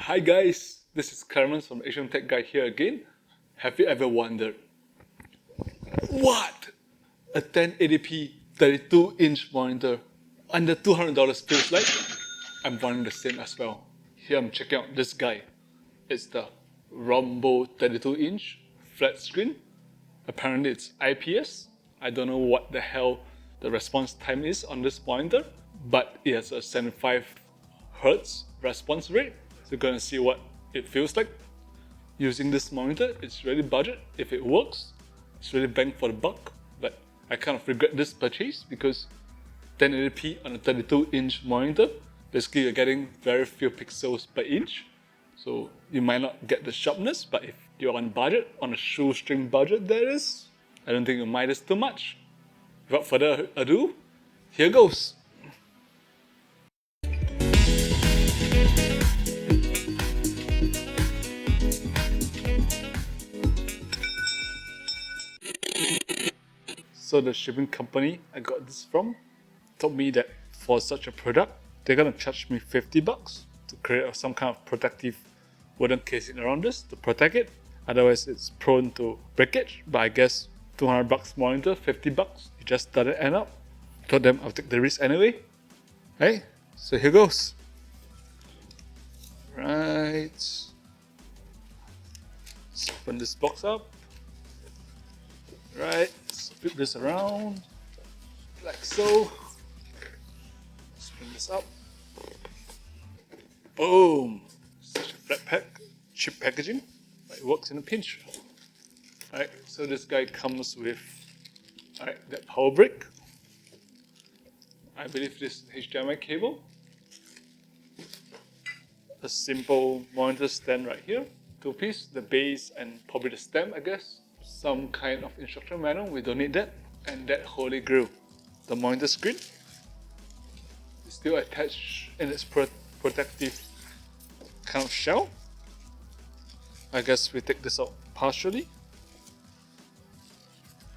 Hi guys, this is Carmen from Asian Tech Guy here again. Have you ever wondered what a 1080p 32-inch monitor under $200 feels like? I'm wondering the same as well. Here I'm checking out this guy. It's the Jonbo 32-inch flat screen. Apparently it's IPS. I don't know what the hell the response time is on this monitor, but it has a 75 Hz response rate. So we're gonna see what it feels like using this monitor. It's really budget. If it works, it's really bang for the buck. But I kind of regret this purchase because 1080p on a 32-inch monitor, basically you're getting very few pixels per inch. So you might not get the sharpness, but if you're on budget, on a shoestring budget that is, I don't think you mind this too much. Without further ado, here goes. So the shipping company I got this from told me that for such a product, they're gonna charge me $50 to create some kind of protective wooden casing around this to protect it. Otherwise, it's prone to breakage. But I guess $200 monitor, $50, it just doesn't end up. Told them I'll take the risk anyway. Hey, so here goes. Right. Let's open this box up. Right, flip this around like so. Spin this up. Boom! Such a flat pack, cheap packaging, but it works in a pinch. Alright, so this guy comes with that power brick. I believe this HDMI cable. A simple monitor stand right here. Two-piece, the base and probably the stem, I guess. Some kind of instruction manual, we don't need that. And that holy grail, the monitor screen. It's still attached in its protective kind of shell. I guess we take this out partially.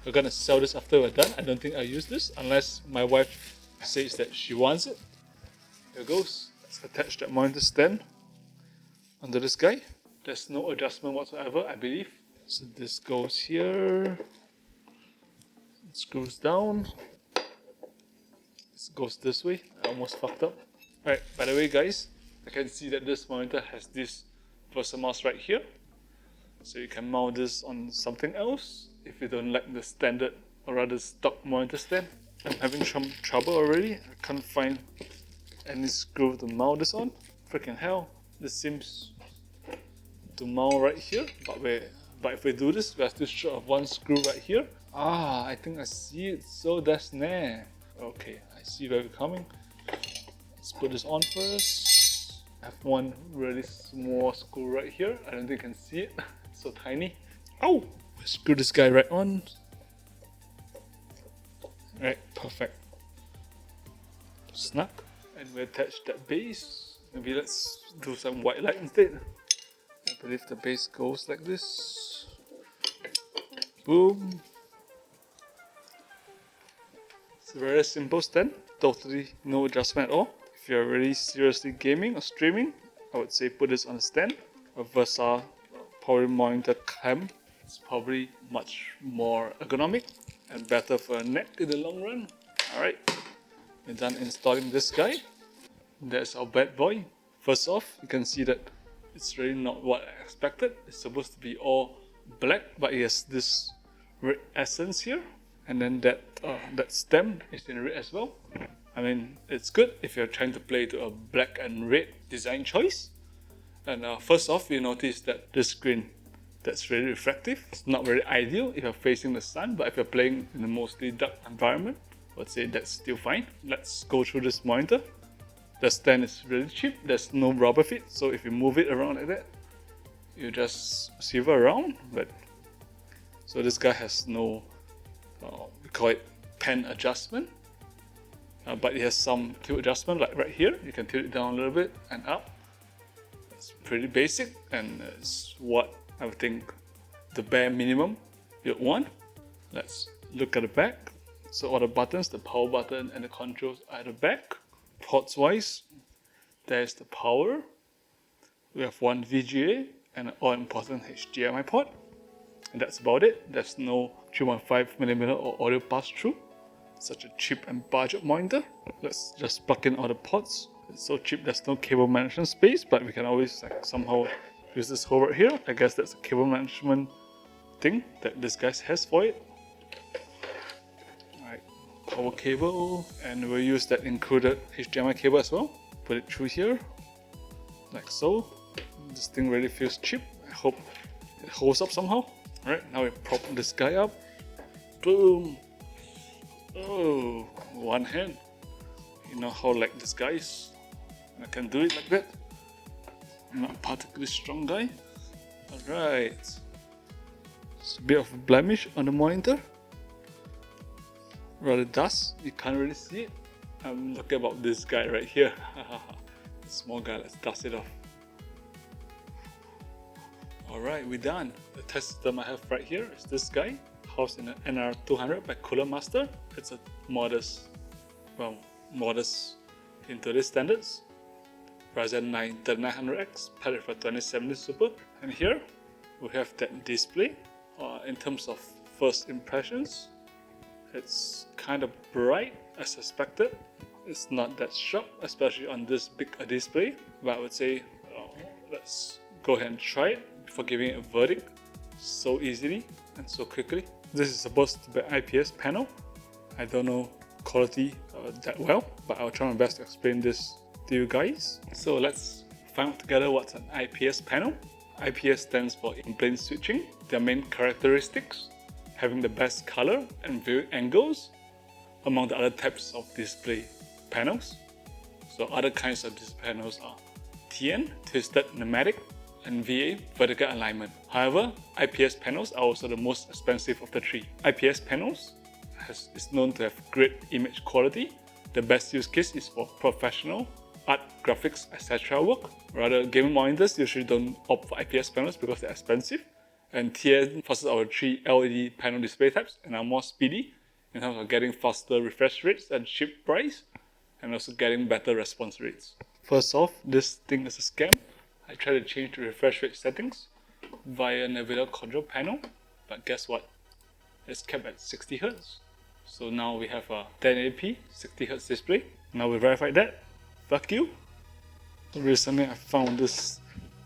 We're gonna sell this after we're done. I don't think I'll use this unless my wife says that she wants it. Here goes. Let's attach that monitor stand under this guy. There's no adjustment whatsoever, I believe. So this goes here, it screws down, this goes this way. I almost fucked up. Alright, by the way guys, I can see that this monitor has this Versa mouse right here. So you can mount this on something else if you don't like the standard or rather stock monitor stand. I'm having some trouble already. I can't find any screw to mount this on. Freaking hell, this seems to mount right here, but if we do this, we are still short of one screw right here. Ah, I think I see it. So that's nah. Okay, I see where we're coming. Let's put this on first. I have one really small screw right here. I don't think you can see it. It's so tiny. Oh! Screw this guy right on. Alright, perfect. Snap. And we attach that base. Maybe let's do some white light instead. I believe the base goes like this. Boom. It's a very simple stand. Totally no adjustment at all. If you're really seriously gaming or streaming, I would say put this on a stand. A Versa power monitor clamp. It's probably much more ergonomic and better for a neck in the long run. Alright, we're done installing this guy. There's our bad boy. First off, you can see that it's really not what I expected. It's supposed to be all black, but it has this red essence here. And then that stem is in red as well. I mean, it's good if you're trying to play to a black and red design choice. And first off, you notice that the screen that's really reflective. It's not very ideal if you're facing the sun, but if you're playing in a mostly dark environment, I would say that's still fine. Let's go through this monitor. The stand is really cheap. There's no rubber feet, so if you move it around like that, you just swivel around. But so this guy has no, we call it pen adjustment, but it has some tilt adjustment, like right here. You can tilt it down a little bit and up. It's pretty basic, and it's what I would think the bare minimum you'd want. Let's look at the back. So all the buttons, the power button and the controls are at the back. Ports wise, there's the power, We have one VGA and an all-important HDMI port. And that's about it. There's no 3.5mm or audio pass-through. Such a cheap and budget monitor. Let's just plug in all the ports. It's so cheap there's no cable management space, but we can always somehow use this hole right here. I guess that's a cable management thing that this guy has for it. Alright, power cable, and we'll use that included HDMI cable as well. Put it through here, like so. This thing really feels cheap. I hope it holds up somehow. Alright, now we prop this guy up. Boom! Oh, one hand. You know how like this guy is. I can do it like that. I'm not a particularly strong guy. Alright. It's a bit of a blemish on the monitor. Rather dust. You can't really see it. I'm talking about this guy right here. Small guy, let's dust it off. Alright, we're done. The test system I have right here is this guy, housed in an NR200 by Cooler Master. It's a modest in today's standards. Ryzen 9 3900X, paired for 2070 Super. And here we have that display. In terms of first impressions, it's kind of bright as expected. It's not that sharp, especially on this big display. But I would say let's go ahead and try it before giving it a verdict so easily and so quickly. This is supposed to be an IPS panel. I don't know quality that well, but I'll try my best to explain this to you guys. So let's find out together what's an IPS panel. IPS stands for in-plane switching. Their main characteristics: having the best color and viewing angles among the other types of display panels. So other kinds of display panels are TN, twisted pneumatic, and VA, vertical alignment. However, IPS panels are also the most expensive of the three. IPS panels is known to have great image quality. The best use case is for professional, art, graphics, etc. work. Rather, gaming monitors usually don't opt for IPS panels because they're expensive. And TN forces our three LED panel display types and are more speedy in terms of getting faster refresh rates at cheap price, and also getting better response rates. First off, this thing is a scam. I tried to change the refresh rate settings via Navigator control panel, but guess what? It's kept at 60 Hz. So now we have a 1080p 60 Hz display. Now we verified that. Fuck you. So recently I found this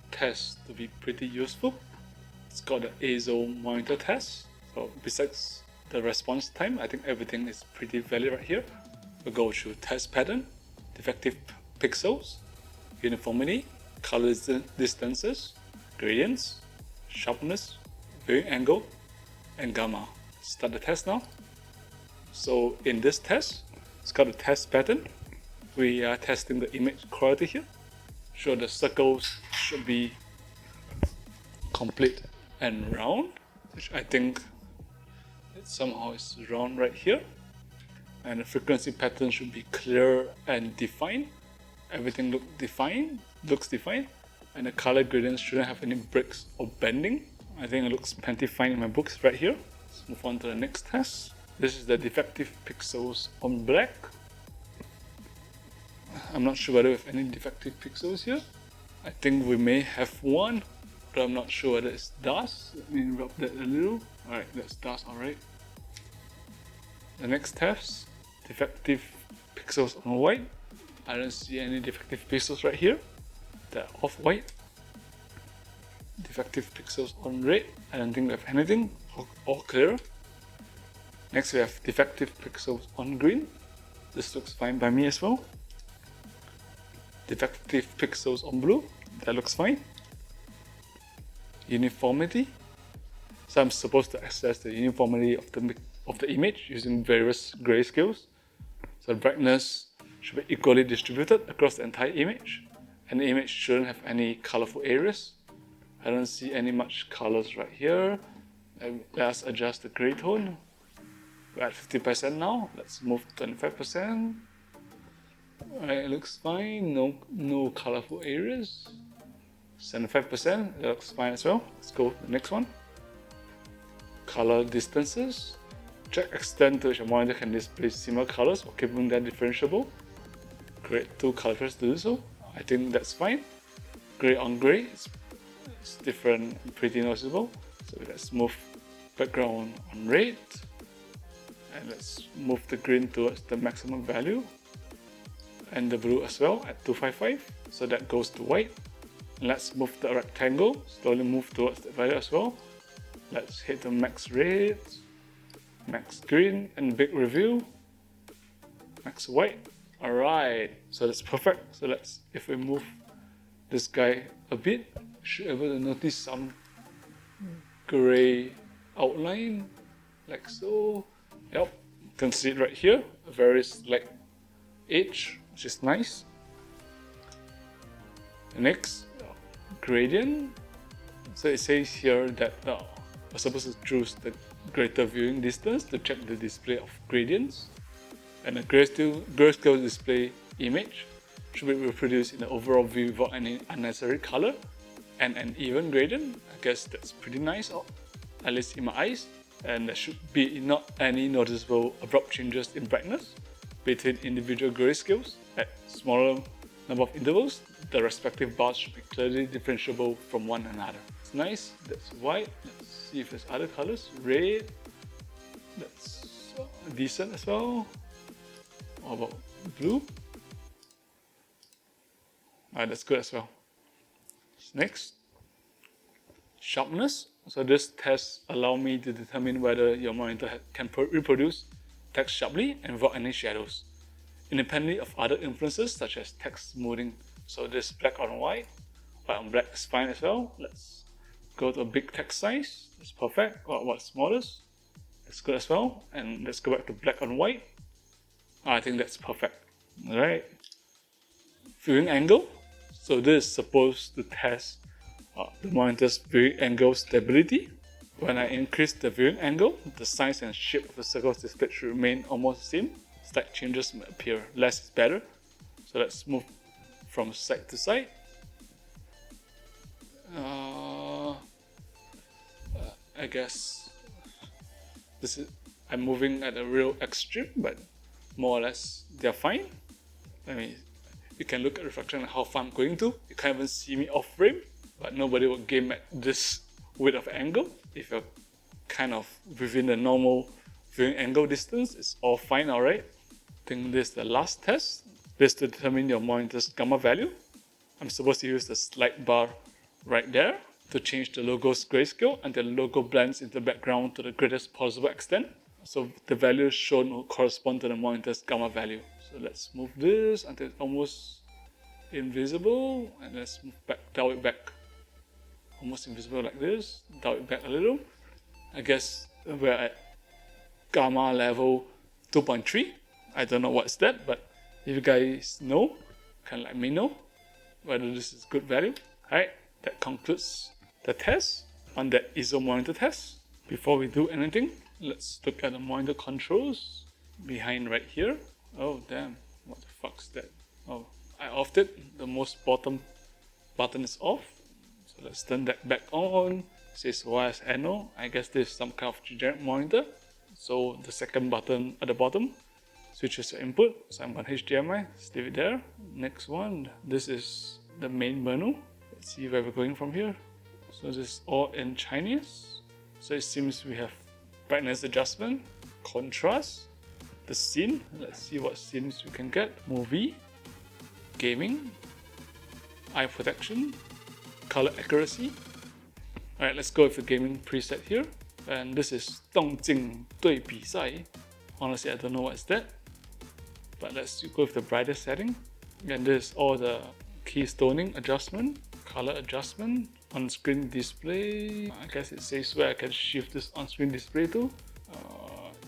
test to be pretty useful. It's called the Eizo monitor test. So besides the response time, I think everything is pretty valid right here. We'll go through test pattern, defective pixels, uniformity, color distances, gradients, sharpness, viewing angle, and gamma. Start the test now. So in this test, it's called a test pattern. We are testing the image quality here. So the circles should be complete and round, which I think it somehow is round right here. And the frequency pattern should be clear and defined. Everything looks defined, and the color gradients shouldn't have any breaks or bending. I think it looks plenty fine in my books right here. Let's move on to the next test. This is the defective pixels on black. I'm not sure whether we have any defective pixels here. I think we may have one, but I'm not sure whether it's dust. Let me rub that a little. Alright, that's dust, alright. The next test, defective pixels on white. I don't see any defective pixels right here. They're off-white. Defective pixels on red. I don't think we have anything. All clear. Next we have defective pixels on green. This looks fine by me as well. Defective pixels on blue. That looks fine. Uniformity. So I'm supposed to assess the uniformity of the image using various grayscales. So brightness should be equally distributed across the entire image, and the image shouldn't have any colorful areas. I don't see any much colors right here. Let's adjust the gray tone. We're at 50% now. Let's move to 25%. Alright, it looks fine. No colorful areas. 75%. That looks fine as well. Let's go to the next one. Color distances. Check extent to which a monitor can display similar colors or keeping them differentiable. Create two color pairs to do so. I think that's fine. gray on gray. It's different and pretty noticeable. So let's move background on red, and let's move the green towards the maximum value, and the blue as well at 255, so that goes to white. And let's move the rectangle, slowly move towards the value as well. Let's hit the max red, max green, and big reveal, max white. Alright, so that's perfect. So let's, if we move this guy a bit, should be able to notice some gray outline, like so. Yep, you can see it right here, a very slight edge, which is nice. Next, gradient. So it says here that we're supposed to choose the greater viewing distance to check the display of gradients, and the grayscale display image should be reproduced in the overall view without any unnecessary color and an even gradient. I guess that's pretty nice, at least in my eyes. And there should be not any noticeable abrupt changes in brightness between individual grayscales. At smaller number of intervals, the respective bars should be clearly differentiable from one another. It's nice. That's white. Let's see if there's other colors. Red. That's decent as well. How about blue? Alright, that's good as well. Next, sharpness. So this test allows me to determine whether your monitor can reproduce text sharply and without any shadows, independently of other influences such as text smoothing. So this black on white on black is fine as well. Let's go to a big text size. It's perfect. What smallest? That's good as well. And let's go back to black on white. I think that's perfect. Alright. Viewing angle. So this is supposed to test the monitor's viewing angle stability. When I increase the viewing angle, the size and shape of the circles displayed should remain almost the same. Slight changes may appear. Less is better. So let's move from side to side. I guess this is, I'm moving at a real extreme, but more or less they're fine. You can look at reflection and how far I'm going to. You can't even see me off frame, but nobody will game at this width of angle. If you're kind of within the normal viewing angle distance, it's all fine, alright. I think this is the last test. This to determine your monitor's gamma value. I'm supposed to use the slide bar right there to change the logo's grayscale until the logo blends into the background to the greatest possible extent. So the values shown will correspond to the monitor's gamma value. So let's move this until it's almost invisible, and let's move back, dial it back. Almost invisible like this, dial it back a little. I guess we're at gamma level 2.3. I don't know what's that, but if you guys know, can let me know whether this is good value. Alright, that concludes the test on that Eizo monitor test. Before we do anything, let's look at the monitor controls behind right here. Oh damn, what the fuck's that? Oh, I offed it. The most bottom button is off. So let's turn that back on. It says wireless NO. I guess this is some kind of generic monitor. So the second button at the bottom switches your input. So I'm on HDMI, just leave it there. Next one, this is the main menu. Let's see where we're going from here. So this is all in Chinese. So it seems we have brightness adjustment, contrast, the scene. Let's see what scenes we can get. Movie, gaming, eye protection, color accuracy. Alright, let's go with the gaming preset here. And this is 动静对比赛. Honestly, I don't know what's that. But let's go with the brightest setting. And this is all the keystoning adjustment, color adjustment, on-screen display. I guess it says where I can shift this on-screen display to.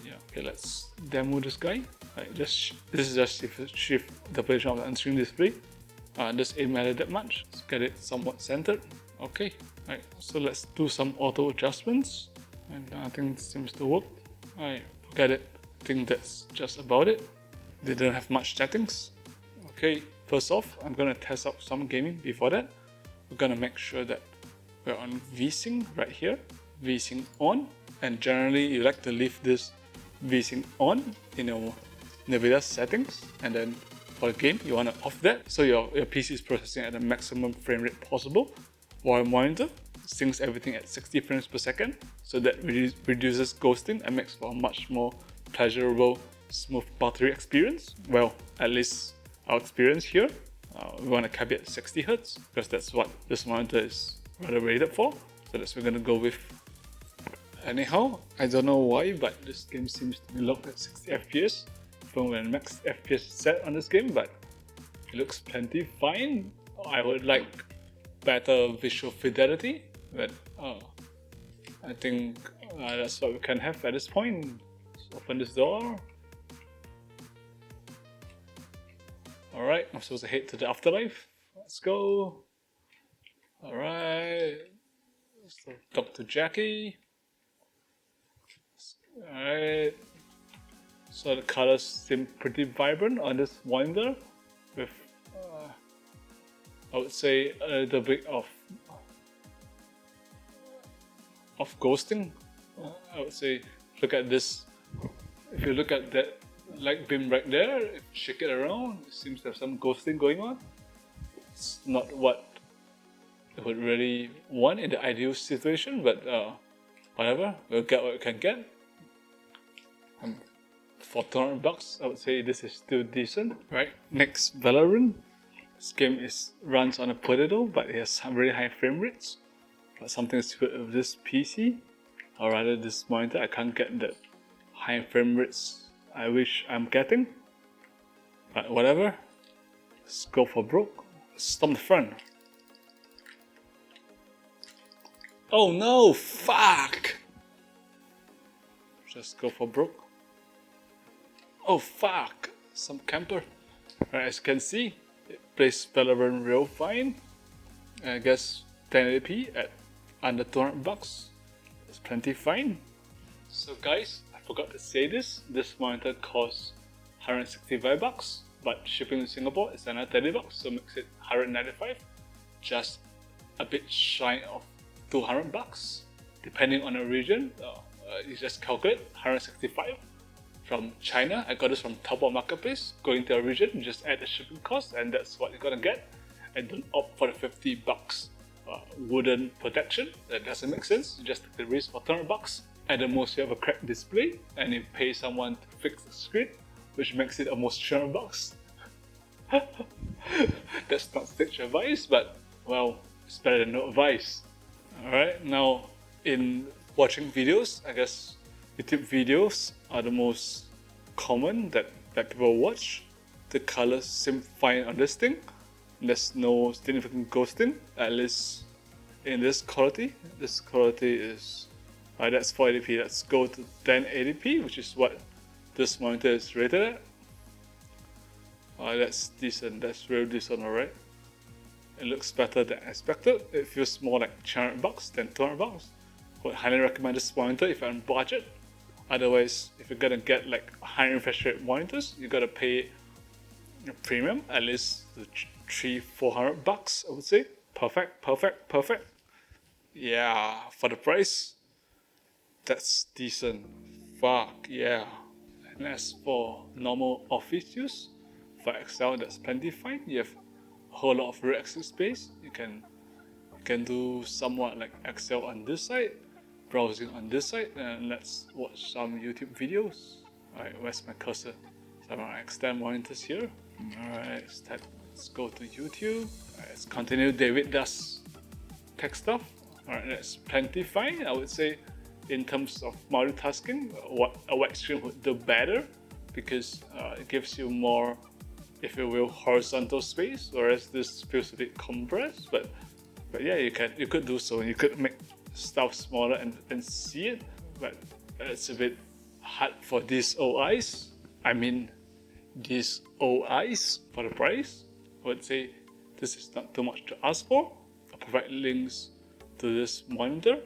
Yeah, okay, let's demo this guy. Right, this is just shift the position of the on-screen display. This ain't matter that much. Let's get it somewhat centered. Okay, right, so let's do some auto adjustments. And I think it seems to work. Alright, forget it. I think that's just about it. They don't have much settings. Okay, first off, I'm gonna test out some gaming. Before that, we're gonna make sure that we're on VSync right here. VSync on, and generally you like to leave this VSync on in your NVIDIA settings, and then for the game, you want to off that so your PC is processing at the maximum frame rate possible, while monitor syncs everything at 60 frames per second, so that reduces ghosting and makes for a much more pleasurable, smooth buttery experience. Well, at least our experience here, we want to cap it at 60 Hz because that's what this monitor is rather rated for, so that's what we're going to go with. Anyhow, I don't know why, but this game seems to be locked at 60 FPS from when max FPS is set on this game, but it looks plenty fine. I would like better visual fidelity, but I think that's what we can have at this point. Let's open this door. Alright, I'm supposed to head to the afterlife. Let's go. Alright, let's talk to Jackie. Alright, so the colors seem pretty vibrant on this monitor with I would say a little bit of ghosting. I would say, look at this, if you look at that light beam right there, if you shake it around, it seems to have some ghosting going on. It's not what I would really want in the ideal situation, but whatever, we'll get what we can get. For $200, I would say this is still decent. Right, next Valorant. This game runs on a potato, but it has some really high frame rates. But something is with this PC, or rather this monitor, I can't get the high frame rates I wish I'm getting. But whatever, let's go for broke. Let's storm the front. Oh no, fuck! Just go for broke. Oh fuck, some camper. Right, as you can see, it plays Valorant real fine. I guess 1080p at under $200. It's plenty fine. So guys, I forgot to say this monitor costs $165, but shipping to Singapore is another $30, so makes it $195. Just a bit shy of $200. Depending on the region, you just calculate 165. From China, I got this from Taobao Marketplace. Going to a region, you just add the shipping cost, and that's what you're gonna get. And don't opt for the $50 wooden protection. That doesn't make sense. You just take the risk for $200. At the most, you have a cracked display, and you pay someone to fix the screen, which makes it almost $300. That's not stage advice, but well, it's better than no advice. Alright, now in watching videos, I guess YouTube videos are the most common that people watch. The colors seem fine on this thing. There's no significant ghosting, at least in this quality. This quality is, that's 480p. Let's go to 1080p, which is what this monitor is rated at. That's decent, that's real decent, alright. It looks better than expected. It feels more like $300 than $200. I would highly recommend this monitor if you're on budget. Otherwise, if you're gonna get like high refresh rate monitors, you gotta pay a premium, at least $300-400, I would say. Perfect. Yeah, for the price, that's decent. Fuck yeah. And as for normal office use, for Excel, that's plenty fine. You have a whole lot of real estate space. You can do somewhat like Excel on this side, browsing on this side, and let's watch some YouTube videos. Alright, where's my cursor? So I'm gonna extend monitors here. Alright, let's go to YouTube. Alright, let's continue David Does tech stuff. Alright, that's plenty fine. I would say in terms of multitasking, what a wide screen would do better, because it gives you more, if you will, horizontal space, whereas this feels a bit compressed. But yeah, you could do so. You could make stuff smaller and see it, but it's a bit hard for these OIs. I mean, these OIs for the price. I would say this is not too much to ask for. I'll provide links to this monitor,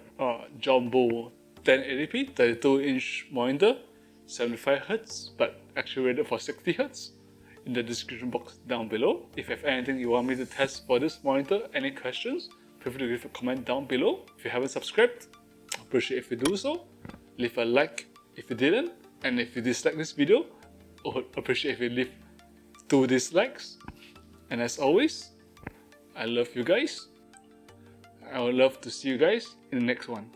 Jonbo 1080p 32-inch monitor, 75Hz, but actually rated for 60Hz. In the description box down below. If you have anything you want me to test for this monitor, any questions, feel free to leave a comment down below. If you haven't subscribed, I appreciate if you do so. Leave a like if you didn't, and if you dislike this video, I would appreciate if you leave 2 dislikes. And as always, I love you guys. I would love to see you guys in the next one.